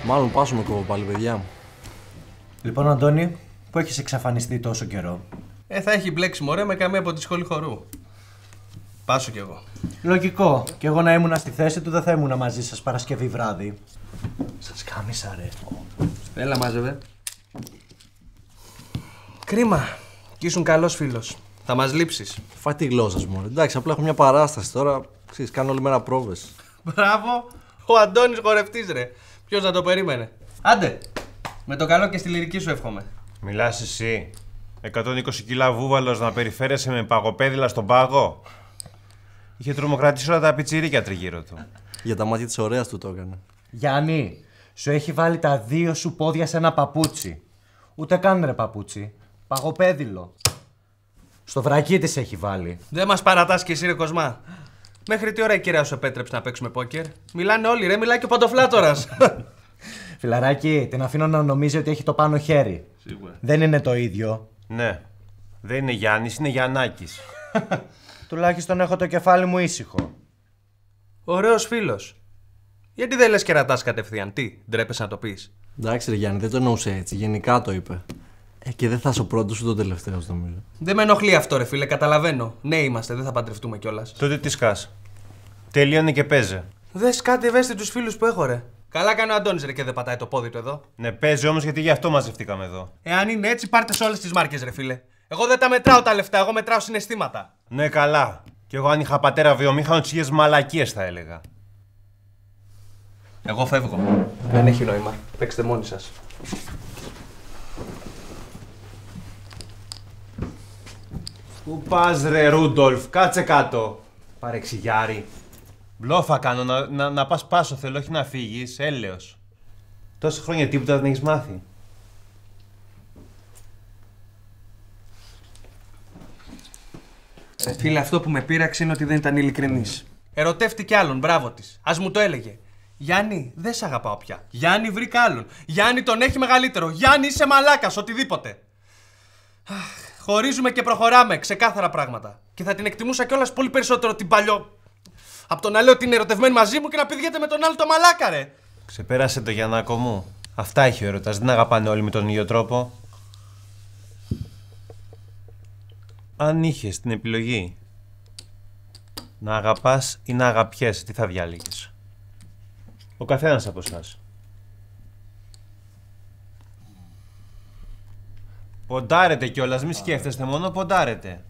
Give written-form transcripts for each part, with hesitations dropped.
Μάλλον πάσουμε κόβω πάλι, παιδιά μου. Λοιπόν, Αντώνη, που έχεις εξαφανιστεί τόσο καιρό? Θα έχει μπλέξει μωρέ με καμία από τη σχολή χορού. Πάσω κι εγώ. Λογικό. Κι εγώ να ήμουν στη θέση του δεν θα ήμουν μαζί σας Παρασκευή βράδυ. Σας κάμισα ρε. Έλα μάζευε. Κρίμα. Κι ήσουν καλός φίλος. Θα μας λείψεις. Φάει τη γλώσσα μου. Εντάξει, απλά έχω μια παράσταση τώρα. Ξέρεις, κάνω όλη μέρα πρόβες. Μπράβο. Ο Αντώνης χορευτής ρε. Ποιος να το περίμενε. Άντε. Με το καλό και στη λυρική σου εύχομαι. Μιλάς εσύ. 120 κιλά βούβαλος να περιφέρεσαι με παγοπέδιλα στον πάγο. Είχε τρομοκρατήσει όλα τα πιτσιρίκια τριγύρω του. Για τα μάτια της ωραίας του το έκανε. Γιάννη, σου έχει βάλει τα δύο σου πόδια σε ένα παπούτσι. Ούτε καν ρε παπούτσι. Παγοπέδιλο. Στο βρακί της έχει βάλει. Δεν μας παρατάς κι εσύ ρε Κοσμά. Μέχρι τι ώρα η κυρία σου επέτρεψε να παίξουμε πόκερ? Μιλάνε όλοι ρε, μιλάει και ο Παντοφλάτορας. Φιλαράκι, την αφήνω να νομίζει ότι έχει το πάνω χέρι. Σίγουρα. Δεν είναι το ίδιο. Ναι. Δεν είναι Γιάννης, είναι Γιαννάκης. Τουλάχιστον έχω το κεφάλι μου ήσυχο. Ωραίος φίλος. Γιατί δεν λες και ρατάς κατευθείαν? Τι, ντρέπεσαι να το πεις? Εντάξει, ρε Γιάννη, δεν το εννοούσε έτσι. Γενικά το είπε. Και δεν θα είσαι ο πρώτος ούτε ο τελευταίος, νομίζω. Δεν με ενοχλεί αυτό, ρε φίλε, καταλαβαίνω. Ναι, είμαστε, δεν θα παντρευτούμε κιόλας. Τότε τι σκάς? Τελείωνε και παίζε. Δες κάτι ευαίσθητους φίλους που έχω, ρε. Καλά κάνει ο Αντώνης, ρε, και δεν πατάει το πόδι του εδώ. Ναι, παίζει όμως γιατί γι' αυτό μαζευτήκαμε εδώ. Εάν είναι έτσι, πάρτε σε όλες τις μάρκες, ρε φίλε. Εγώ δεν τα μετράω τα λεφτά, εγώ μετράω συναισθήματα. Ναι, καλά. Κι εγώ αν είχα πατέρα βιομήχανο τις ίδιες μαλακίες θα έλεγα. Εγώ φεύγω. Δεν έχει νόημα. Παίξτε μόνοι σας. Πού πας ρε Ρούντολφ, κάτσε κάτω. Παρεξηγιάρη. Μπλόφα κάνω, να πας πάσο θέλω, όχι να φύγεις, έλεος. Τόσα χρόνια τίποτα δεν έχεις μάθει. Φίλε, αυτό που με πείραξε είναι ότι δεν ήταν ειλικρινής. Ερωτεύτηκε άλλον, μπράβο της. Ας μου το έλεγε. Γιάννη, δεν σ' αγαπάω πια. Γιάννη, βρήκα άλλον. Γιάννη, τον έχει μεγαλύτερο. Γιάννη, είσαι μαλάκας, οτιδήποτε. Χωρίζουμε και προχωράμε, ξεκάθαρα πράγματα. Και θα την εκτιμούσα κιόλας πολύ περισσότερο την παλιό. Από το να λέω ότι είναι ερωτευμένη μαζί μου και να πηδιέται με τον άλλο το μαλάκα, ρε. Ξεπέρασε το Γιαννάκο μου. Αυτά έχει ο έρωτας, δεν αγαπάνε όλοι με τον ίδιο τρόπο. Αν είχες την επιλογή να αγαπάς ή να αγαπιέσαι, τι θα διάλεγες? Ο καθένας από εσάς. Ποντάρετε κιόλας, μη σκέφτεστε μόνο, ποντάρετε.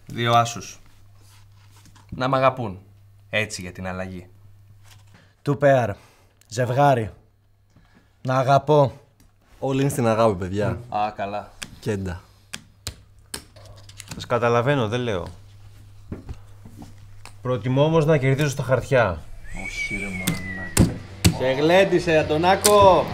2 άσους. Να μ' αγαπούν. Έτσι για την αλλαγή. Του πέαρ. Ζευγάρι. Να αγαπώ. Όλοι είναι στην αγάπη, παιδιά. Α, καλά. Κέντα. Σας καταλαβαίνω, δεν λέω. Προτιμώ όμως να κερδίζω στα χαρτιά. Όχι ρε μάνα. Σε γλέντισε, Αντωνάκο.